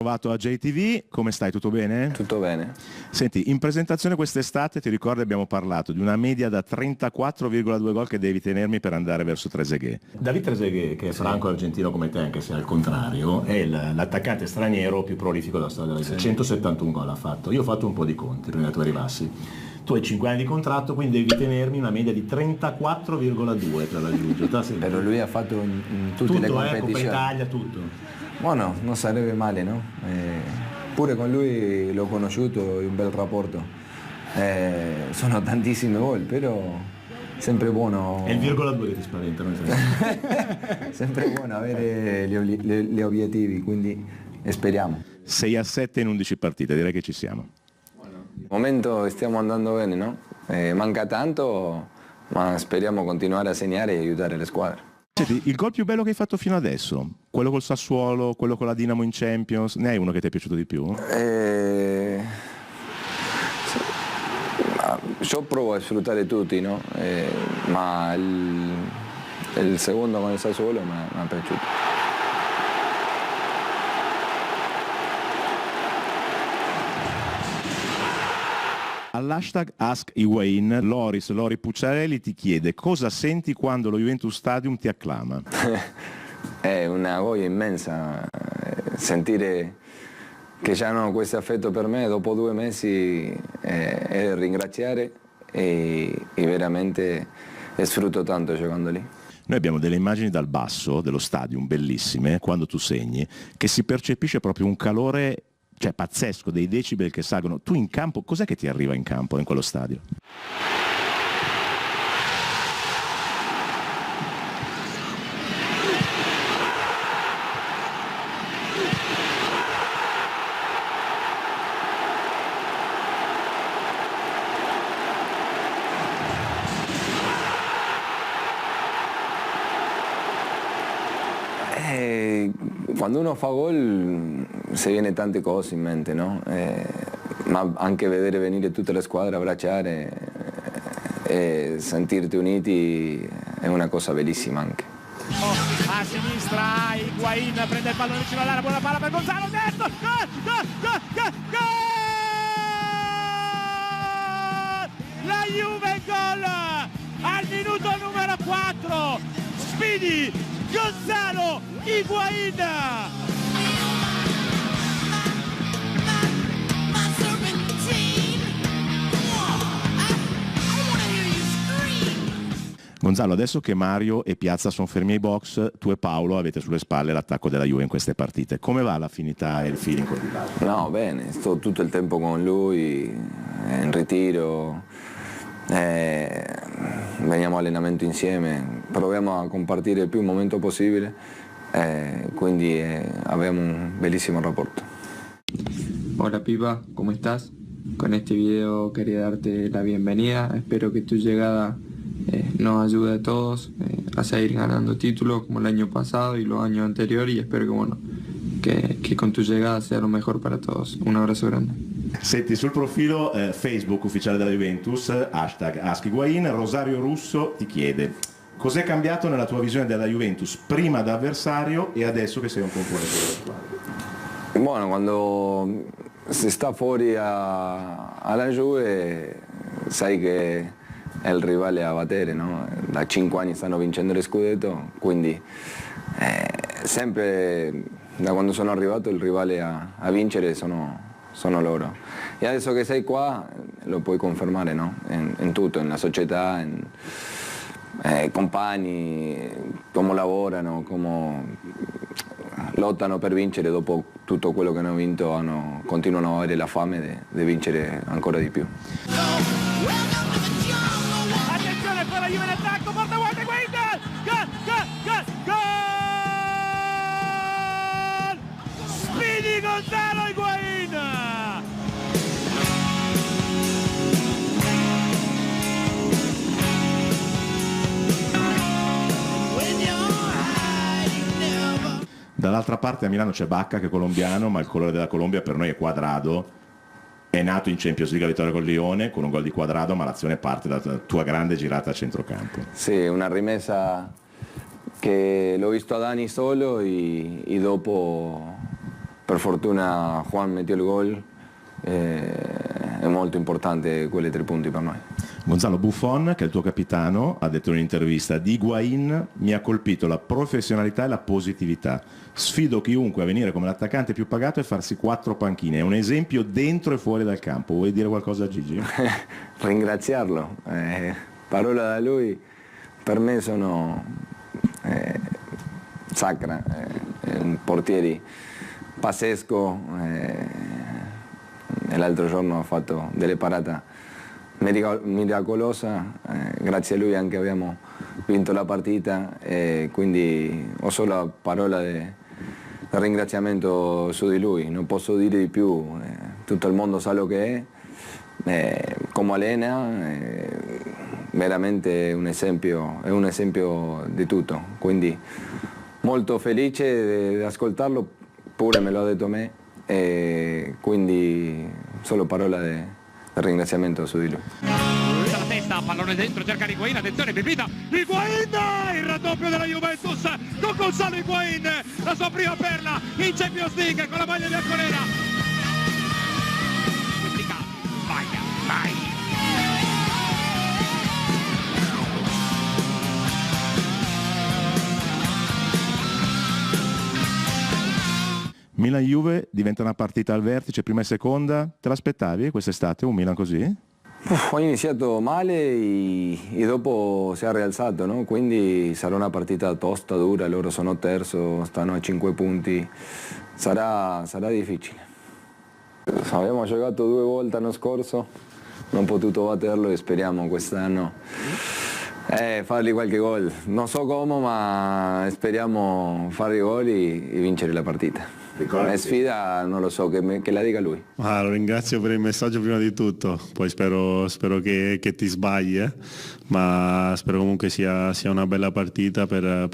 trovato a JTV, come stai? Tutto bene? Tutto bene. Senti, in presentazione quest'estate, ti ricordi, abbiamo parlato di una media da 34,2 gol che devi tenermi per andare verso Trezeguet. David Trezeguet, che è franco argentino come te, anche se al contrario, è l'attaccante straniero più prolifico della storia della Juve. 171 gol ha fatto. Io ho fatto un po' di conti prima che tu arrivassi. Tu hai 5 anni di contratto, quindi devi tenermi una media di 34,2 per raggiungere. Però lui ha fatto in tutte tutto, le competizioni. Coppa Italia, tutto. Buono, non sarebbe male, no? Pure con lui l'ho conosciuto, un bel rapporto. Sono tantissimi gol, però sempre buono. È il virgola 2 che ti spaventano. Sempre buono avere gli obiettivi, quindi speriamo. 6-7 in 11 partite, direi che ci siamo. Al momento stiamo andando bene, no? Manca tanto, ma speriamo continuare a segnare e aiutare le squadre. Senti, il gol più bello che hai fatto fino adesso? Quello col Sassuolo, quello con la Dinamo in Champions, ne hai uno che ti è piaciuto di più? Io provo a sfruttare tutti, no? Ma il secondo con il Sassuolo mi è piaciuto. All'hashtag AskHiguain, Lori Pucciarelli ti chiede cosa senti quando lo Juventus Stadium ti acclama. È una gioia immensa sentire che già hanno questo affetto per me dopo 2 mesi e ringraziare e veramente sfrutto tanto giocando lì. Noi abbiamo delle immagini dal basso dello stadium bellissime, quando tu segni, che si percepisce proprio un calore pazzesco, dei decibel che salgono. Tu in campo, cos'è che ti arriva in campo in quello stadio? Quando uno fa gol si viene tante cose in mente, no? Ma anche vedere venire tutte le squadre, abbracciare e sentirti uniti è una cosa bellissima anche. A sinistra Higuain prende il pallone vicino all'area, buona palla per Gonzalo, dentro, gol! La Juve in gol al minuto numero 4, Speedy, Gonzalo Higuain. Gonzalo, adesso che Mario e Piazza sono fermi ai box, tu e Paolo avete sulle spalle l'attacco della Juve in queste partite. Come va l'affinità e il feeling con lui? No, bene, sto tutto il tempo con lui, in ritiro, veniamo a allenamento insieme, proviamo a compartire il più momento possibile, quindi abbiamo un bellissimo rapporto. Hola Pipa, ¿cómo estás? Con este video quería darte la bienvenida, espero que tu llegada nos ayude a todos a seguir ganando títulos como el año pasado y los años anteriores y espero que con tu llegada sea lo mejor para todos. Un abrazo grande. Senti, sul profilo Facebook ufficiale della Juventus, hashtag AskHiguain, Rosario Russo ti chiede cos'è cambiato nella tua visione della Juventus prima da avversario e adesso che sei un componente della squadra? Bueno, quando si sta fuori alla Juve sai che è il rivale a battere, no? Da 5 anni stanno vincendo lo scudetto, quindi sempre da quando sono arrivato il rivale a vincere sono loro. E adesso che sei qua lo puoi confermare, no? In tutto, nella società, compagni, come lavorano, come lottano per vincere dopo tutto quello che hanno vinto, continuano a avere la fame di vincere ancora di più. Attenzione per la Juve in attacco, porta vuota Higuain, gol! Speedy Gonzalo Higuain! Dall'altra parte a Milano c'è Bacca che è colombiano, ma il colore della Colombia per noi è Cuadrado. È nato in Champions League a vittoria col Lione con un gol di Cuadrado, ma l'azione parte dalla tua grande girata a centrocampo. Sì, una rimessa che l'ho visto a Dani solo e dopo per fortuna Juan metió il gol, è molto importante quelle 3 punti per noi. Gonzalo, Buffon, che è il tuo capitano, ha detto in un'intervista: di Higuaín mi ha colpito la professionalità e la positività. Sfido chiunque a venire come l'attaccante più pagato e farsi 4 panchine. È un esempio dentro e fuori dal campo. Vuoi dire qualcosa a Gigi? Ringraziarlo. Parole da lui per me sono sacra. È un portiere pazzesco. L'altro giorno ha fatto delle parate miracolosa, grazie a lui anche abbiamo vinto la partita, quindi ho solo la parola di ringraziamento su di lui, non posso dire di più, tutto il mondo sa lo che è, come allena, veramente è un esempio di tutto, quindi molto felice di ascoltarlo, pure me lo ha detto a me, quindi solo parola di ringraziamento su di lui. Dalla testa, pallone dentro, cerca Higuaín, attenzione, Pipita, Higuaín, il raddoppio della Juventus con Gonzalo Higuaín, la sua prima perla in Champions League con la maglia bianconera. Sbaglia, vai. Milan-Juve diventa una partita al vertice, prima e seconda. Te l'aspettavi quest'estate un Milan così? Ho iniziato male e dopo si è rialzato, no? Quindi sarà una partita tosta, dura, loro sono terzo, stanno a 5 punti, sarà difficile. Abbiamo giocato 2 volte l'anno scorso, non ho potuto batterlo e speriamo quest'anno fargli qualche gol. Non so come, ma speriamo fare i gol e vincere la partita. È sfida, non lo so, che la dica lui. Lo ringrazio per il messaggio prima di tutto, poi spero che ti sbagli, ma spero comunque sia una bella partita per